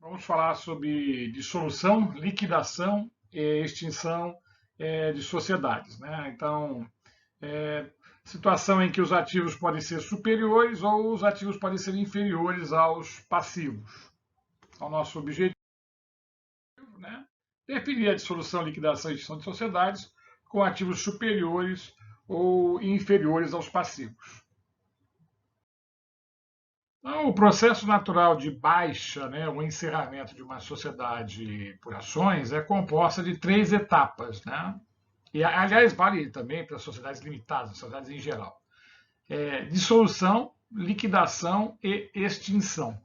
Vamos falar sobre dissolução, liquidação e extinção de sociedades, né? Então, é, situação em que os ativos podem ser superiores ou os ativos podem ser inferiores aos passivos. Ao nosso objetivo, né? Definir a dissolução, liquidação e extinção de sociedades com ativos superiores ou inferiores aos passivos. Então, o processo natural de baixa, né, o encerramento de uma sociedade por ações é composta de três etapas, né? E, aliás, vale também para sociedades limitadas, sociedades em geral. Dissolução, liquidação e extinção.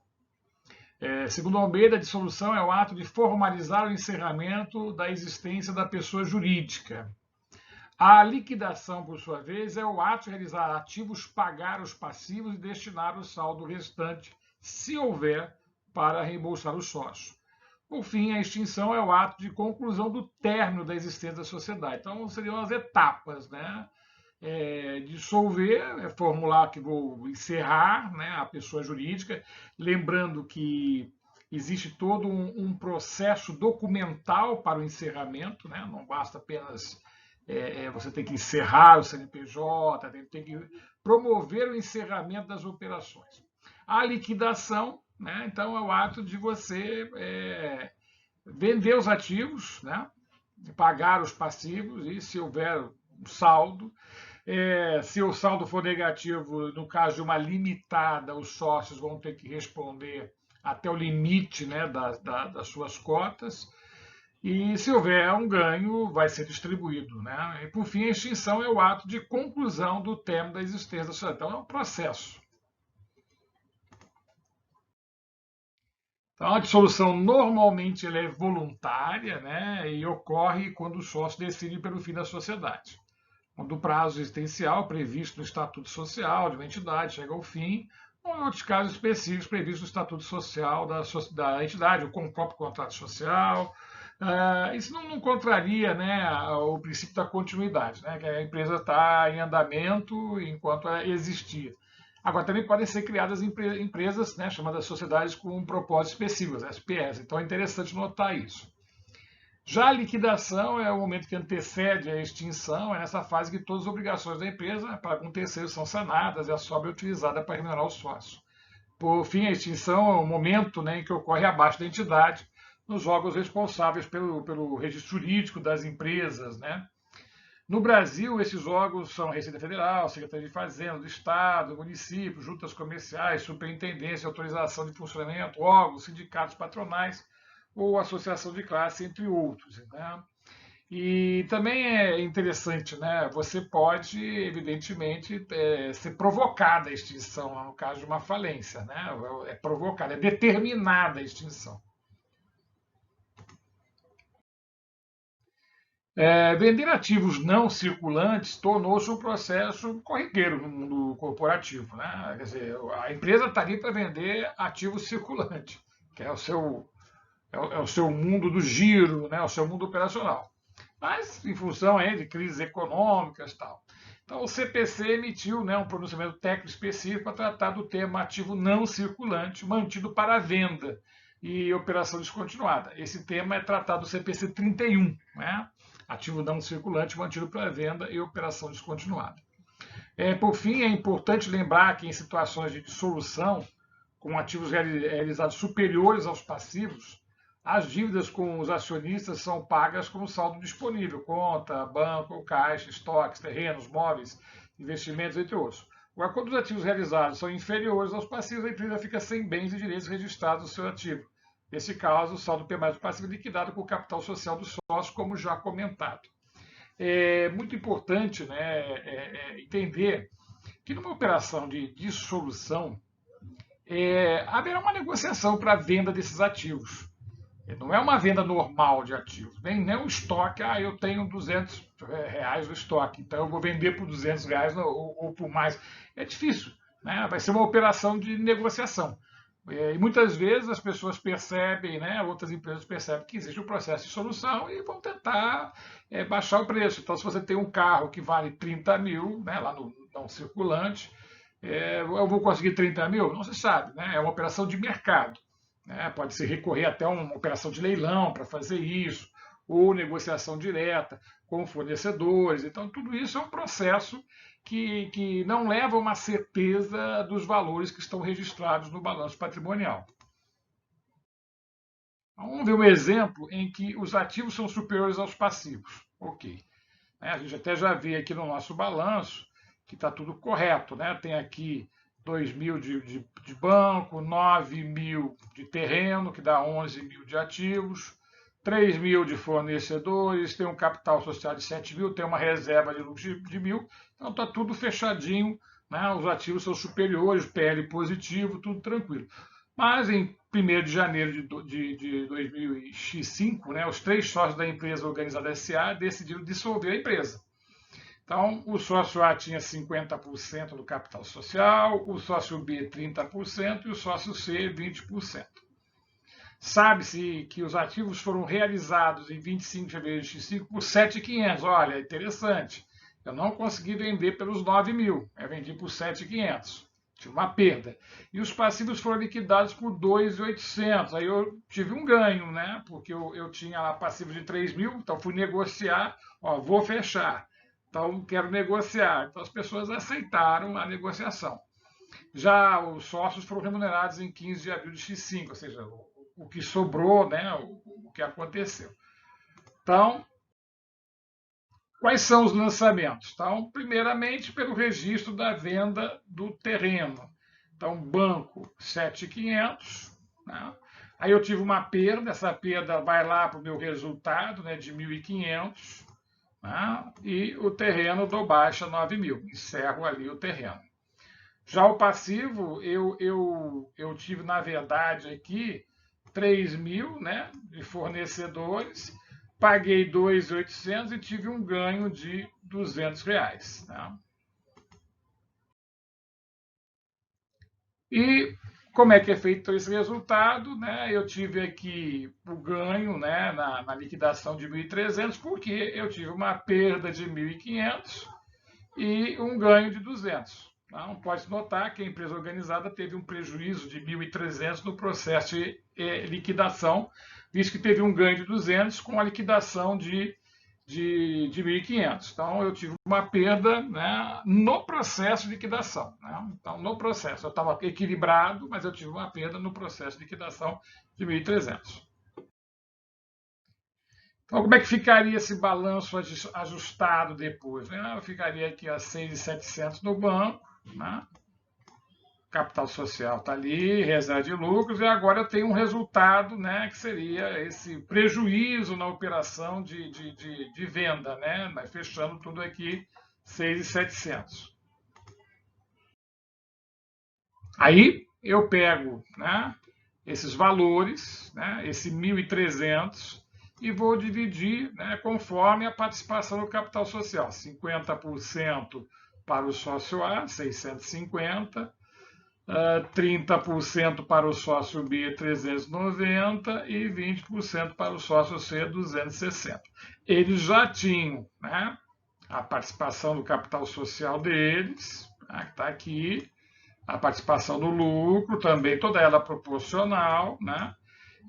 Segundo Almeida, a dissolução é o ato de formalizar o encerramento da existência da pessoa jurídica. A liquidação, por sua vez, é o ato de realizar ativos, pagar os passivos e destinar o saldo restante, se houver, para reembolsar o sócio. Por fim, a extinção é o ato de conclusão do término da existência da sociedade. Então, seriam as etapas, né? Dissolver, formular que vou encerrar, né, a pessoa jurídica, lembrando que existe todo um processo documental para o encerramento, né? Não basta apenas você tem que encerrar o CNPJ, tem que promover o encerramento das operações. A liquidação, né, então, é o ato de você vender os ativos, né, pagar os passivos e, se houver um saldo, se o saldo for negativo, no caso de uma limitada, os sócios vão ter que responder até o limite, né, das suas cotas. E se houver um ganho, vai ser distribuído, né? E por fim, a extinção é o ato de conclusão do termo da existência da sociedade. Então, é um processo. Então, a dissolução normalmente ela é voluntária, né? E ocorre quando o sócio decide pelo fim da sociedade. Quando o prazo existencial previsto no Estatuto Social de uma entidade chega ao fim, ou em outros casos específicos previstos no Estatuto Social da entidade, ou com o próprio contrato social. Isso não contraria, né, o princípio da continuidade, né, que a empresa está em andamento enquanto ela existir. Agora, também podem ser criadas empresas, né, chamadas sociedades com propósitos específicos, SPS. Então, é interessante notar isso. Já a liquidação é o momento que antecede a extinção, é nessa fase que todas as obrigações da empresa para um terceiro são sanadas e a sobra é utilizada para remunerar o sócio. Por fim, a extinção é o momento, né, em que ocorre abaixo da entidade, nos órgãos responsáveis pelo registro jurídico das empresas, né? No Brasil, esses órgãos são Receita Federal, Secretaria de Fazenda do Estado, municípios, juntas comerciais, superintendência, autorização de funcionamento, órgãos, sindicatos patronais ou associação de classe, entre outros, né? E também é interessante, né? Você pode, evidentemente, ser provocada a extinção, no caso de uma falência, né? É provocada, é determinada a extinção. Vender ativos não circulantes tornou-se um processo corriqueiro no mundo corporativo, né? Quer dizer, a empresa está ali para vender ativo circulante, que é o seu mundo do giro, né? O seu mundo operacional. Mas em função aí de crises econômicas e tal. Então, o CPC emitiu, né, um pronunciamento técnico específico para tratar do tema ativo não circulante mantido para venda e operação descontinuada. Esse tema é tratado no CPC 31, né? Ativo não circulante mantido para venda e operação descontinuada. Por fim, é importante lembrar que em situações de dissolução, com ativos realizados superiores aos passivos, as dívidas com os acionistas são pagas com saldo disponível, conta, banco, caixa, estoques, terrenos, móveis, investimentos, entre outros. Agora, quando os ativos realizados são inferiores aos passivos, a empresa fica sem bens e direitos registrados no seu ativo. Nesse caso, o saldo P mais o passivo é liquidado com o capital social do sócio, como já comentado. É muito importante, né, entender que numa operação de dissolução, haverá uma negociação para a venda desses ativos. Não é uma venda normal de ativos, nem um estoque, eu tenho R$ 200 no estoque, então eu vou vender por R$ 200 ou por mais. É difícil, né? Vai ser uma operação de negociação. E muitas vezes as pessoas percebem, né, outras empresas percebem que existe um processo de solução e vão tentar baixar o preço. Então, se você tem um carro que vale 30 mil, né, lá no não circulante, eu vou conseguir 30 mil? Não se sabe, né? É uma operação de mercado. né? Pode-se recorrer até uma operação de leilão para fazer isso, ou negociação direta com fornecedores. Então, tudo isso é um processo que não leva a uma certeza dos valores que estão registrados no balanço patrimonial. Vamos ver um exemplo em que os ativos são superiores aos passivos. Ok. A gente até já vê aqui no nosso balanço que está tudo correto. Né? Tem aqui 2 mil de banco, 9 mil de terreno, que dá 11 mil de ativos, 3 mil de fornecedores, tem um capital social de 7 mil, tem uma reserva de lucro de mil. Então está tudo fechadinho. Né? Os ativos são superiores, PL positivo, tudo tranquilo. Mas em 1º de janeiro de 2005, né, os 3 sócios da empresa organizada SA decidiram dissolver a empresa. Então, o sócio A tinha 50% do capital social, o sócio B 30% e o sócio C 20%. Sabe-se que os ativos foram realizados em 25 de fevereiro de 2005 por 7.500. Olha, interessante. Eu não consegui vender pelos 9 mil, eu vendi por 7.500. Tive uma perda. E os passivos foram liquidados por 2.800. Aí eu tive um ganho, né? Porque eu tinha lá passivo de 3 mil, então fui negociar, ó, vou fechar. Então quero negociar. Então as pessoas aceitaram a negociação. Já os sócios foram remunerados em 15 de abril de X5, ou seja, o que sobrou, né? O que aconteceu. Então, quais são os lançamentos? Então, primeiramente, pelo registro da venda do terreno. Então, banco 7.500. Né? Aí eu tive uma perda, essa perda vai lá para o meu resultado, né, de 1.500. Né? E o terreno dou baixa 9 mil. Encerro ali o terreno. Já o passivo, eu tive, na verdade, aqui 3 mil, né, de fornecedores. Paguei 2.800 e tive um ganho de R$ 200. Né? E como é que é feito esse resultado? Né? Eu tive aqui o ganho, né, na liquidação de 1.300, porque eu tive uma perda de 1.500 e um ganho de 200. Então, pode notar que a empresa organizada teve um prejuízo de 1.300 no processo de liquidação, visto que teve um ganho de 200 com a liquidação de 1.500. Então, eu tive uma perda, né, no processo de liquidação. Né? Então, no processo, eu estava equilibrado, mas eu tive uma perda no processo de liquidação de 1.300. Então, como é que ficaria esse balanço ajustado depois? Né? Eu ficaria aqui a 6.700 no banco, né? Capital social está ali, reserva de lucros, e agora eu tenho um resultado, né, que seria esse prejuízo na operação de venda, né, fechando tudo aqui 6.700. Aí eu pego, né, esses valores, né, esse 1.300, e vou dividir, né, conforme a participação do capital social. 50% para o sócio A, 650, 30% para o sócio B, 390, e 20% para o sócio C, 260. Eles já tinham, né, a participação do capital social deles, né, que está aqui, a participação no lucro também, toda ela proporcional, né?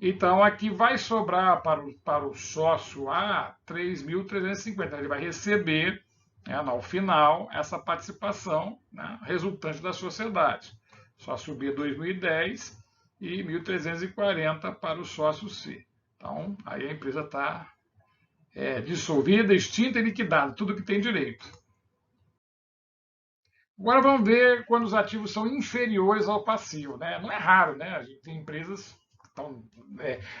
Então, aqui vai sobrar para o sócio A 3.350. Ele vai receber, né, ao final, essa participação, né, resultante da sociedade. Sócio B 2.010 e 1.340 para o sócio C. Então, aí a empresa está dissolvida, extinta e liquidada, tudo que tem direito. Agora vamos ver quando os ativos são inferiores ao passivo. Né? Não é raro, né? A gente tem empresas que estão.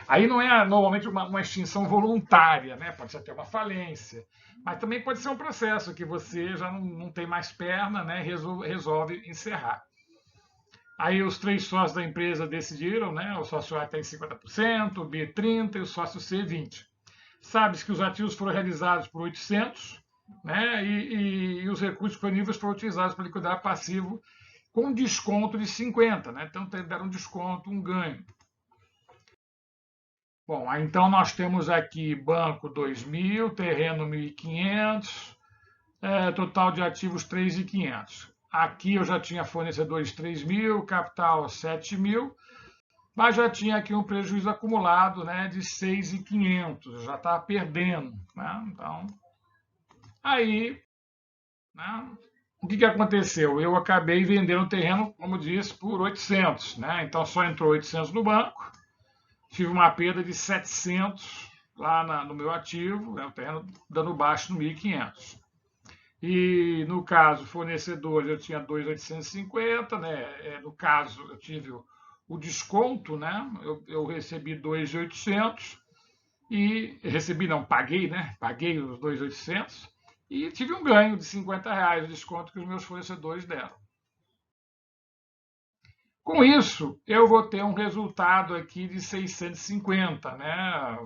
Aí não é normalmente uma extinção voluntária, né? Pode ser até uma falência. Mas também pode ser um processo que você já não tem mais perna, né? Resolve encerrar. Aí os 3 sócios da empresa decidiram, né? O sócio A tem 50%, o B 30% e o sócio C 20%. Sabe-se que os ativos foram realizados por 800, né? E os recursos disponíveis foram utilizados para liquidar passivo com desconto de 50%. Né? Então deram um desconto, um ganho. Bom, então nós temos aqui banco 2.000, terreno 1.500, total de ativos 3.500. Aqui eu já tinha fornecedores 3 mil, capital 7 mil. mas já tinha aqui um prejuízo acumulado, né, de 6.500, já estava perdendo, né? Então, aí, né, o que aconteceu? Eu acabei vendendo o terreno, como disse, por 800, né? Então só entrou 800 no banco, tive uma perda de 700 lá no meu ativo, né, o terreno dando baixo no 1.500. E no caso, fornecedores, eu tinha 2.850, né? No caso, eu tive o desconto, né? Eu recebi 2.800 e recebi, não, paguei, né? Paguei os 2.800 e tive um ganho de R$ 50 de desconto que os meus fornecedores deram. Com isso, eu vou ter um resultado aqui de 650, né?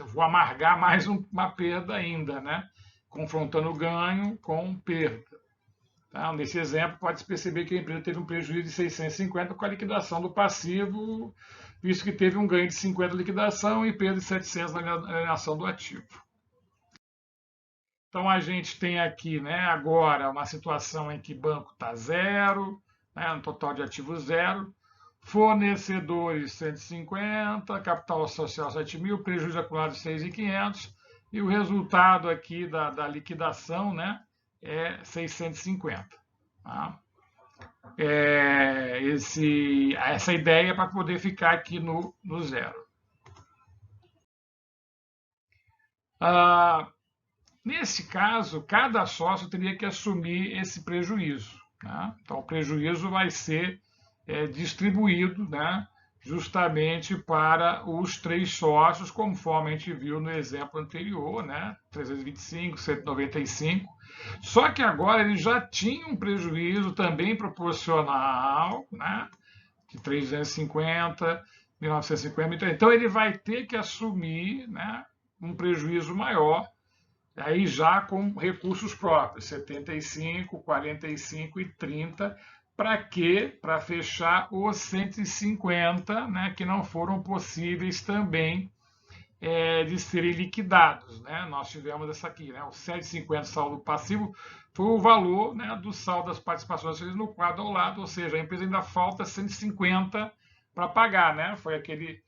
Vou amargar mais uma perda ainda, né? Confrontando ganho com perda. Tá? Nesse exemplo, pode-se perceber que a empresa teve um prejuízo de 650 com a liquidação do passivo, visto que teve um ganho de 50 na liquidação e perda de 700 na alienação do ativo. Então, a gente tem aqui, né, agora uma situação em que banco está zero, né, um total de ativos zero, fornecedores 150, capital social 7.000, prejuízo acumulado de 6.500 e o resultado aqui da liquidação, né, é 650. Tá? Essa ideia para poder ficar aqui no zero. Ah, nesse caso, cada sócio teria que assumir esse prejuízo. Né? Então, o prejuízo vai ser distribuído, né, justamente para os três sócios, conforme a gente viu no exemplo anterior, né, 325, 195. Só que agora ele já tinha um prejuízo também proporcional, né, de 350, 1950. Então ele vai ter que assumir, né, um prejuízo maior, aí já com recursos próprios, 75, 45 e 30. Para quê? Para fechar os 150, né, que não foram possíveis também de serem liquidados. Né? Nós tivemos essa aqui, né? O 150 saldo passivo foi o valor, né, do saldo das participações no quadro ao lado, ou seja, a empresa ainda falta 150 para pagar. Né? Foi aquele.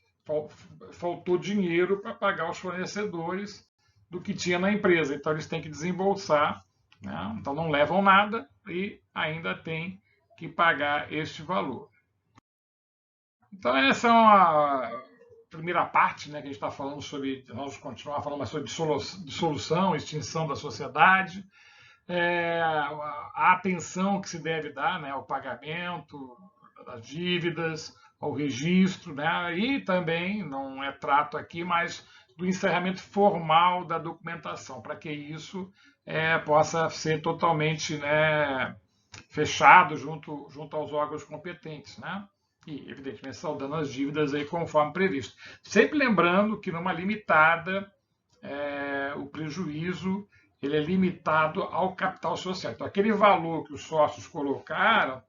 Faltou dinheiro para pagar os fornecedores do que tinha na empresa. Então eles têm que desembolsar, né? Então não levam nada e ainda tem que pagar este valor. Então essa é uma primeira parte, né, que a gente está falando sobre, nós continuar falando mais sobre dissolução, extinção da sociedade, a atenção que se deve dar, né, ao pagamento das dívidas, ao registro, né, e também, não é trato aqui, mas do encerramento formal da documentação, para que isso possa ser totalmente, né, fechado junto aos órgãos competentes, né? E, evidentemente, saldando as dívidas aí conforme previsto. Sempre lembrando que numa limitada, o prejuízo ele é limitado ao capital social. Então, aquele valor que os sócios colocaram,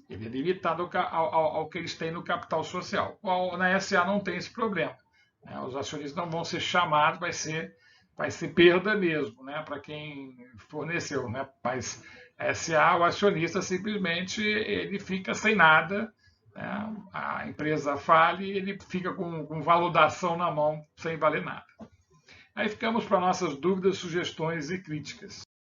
ele é limitado ao que eles têm no capital social. Na SA não tem esse problema. Né? Os acionistas não vão ser chamados, vai ser perda mesmo, né, para quem forneceu. Né? Mas SA, o acionista simplesmente ele fica sem nada, né? A empresa fale, ele fica com valor da ação na mão sem valer nada. Aí ficamos para nossas dúvidas, sugestões e críticas.